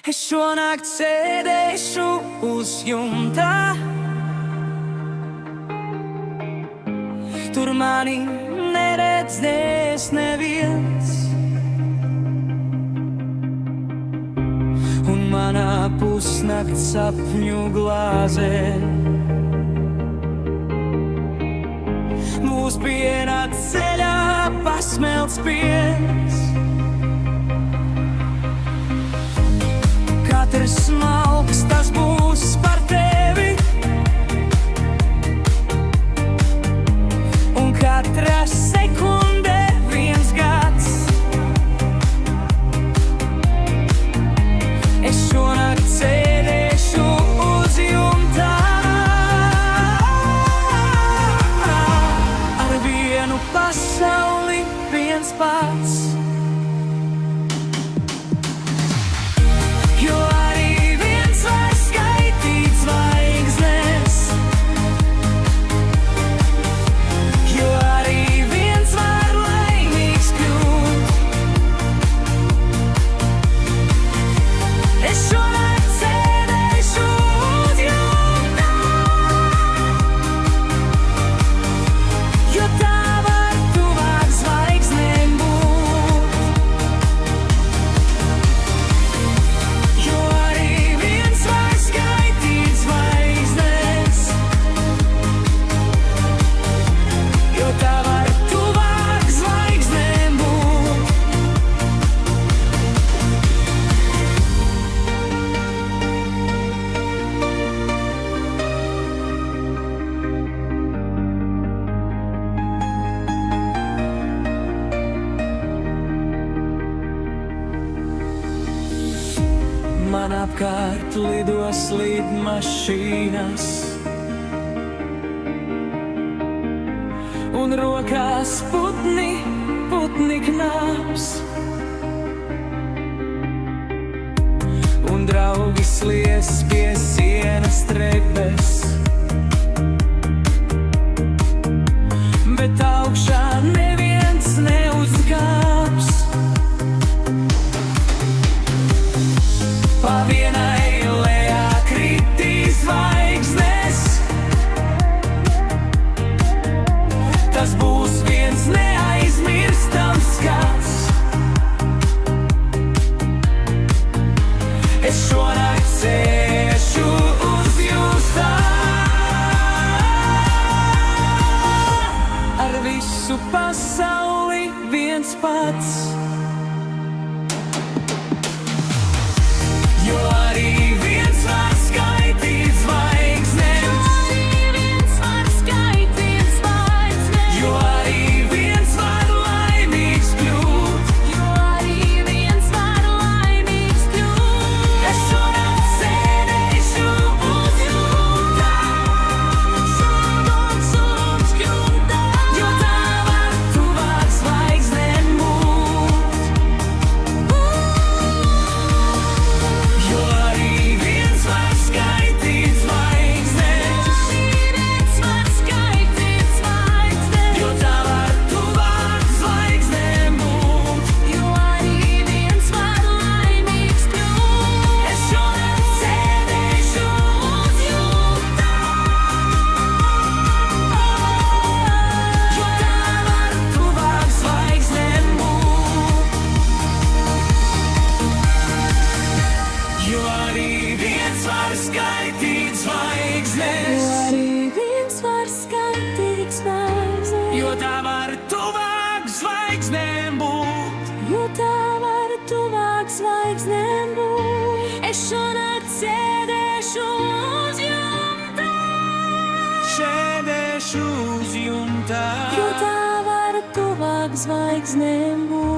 Es šonakt sēdēšu uz jumta, tur mani neredzēs neviens, un manā pusnakts sapņu glāzē būs piena ceļā pasmelts piens. Katrs smalks tas būs par tevi, un katra sekunde viens gads. Es šonakt sēdēšu uz jumta, ar vienu pasauli viens pats. Man apkārt lidos lidmašīnas, un rokās putni knāps, un draugi slies pie sienas trepes, bet augšā neviens neuzkāps. Pa vienai lejā kritīs zvaigznes, tas būs viens neaizmirstams skats. Es šonakt sēšu uz jumta, ar visu pasauli viens pats. Jo arī viens var skaitīt zvaigznes, jo arī viens var laimīgs kļūt, Es šonakt sēdēšu uz jumta, jo tā var tuvāk zvaigznēm būt. Jo arī viens var skaitīt zvaigznes, jo tā var tuvāk zvaigznēm būt. Es šonakt sēdēšu uz jumta, jo tā var tuvāk zvaigznēm būt. Jo arī viens var skaitīt zvaigznes, jo tā var tuvāk zvaigznēm būt. Es šonakt sēdēšu uz jumta, Sēdēšu uz jumta, jo tā var tuvāk zvaigznēm būt.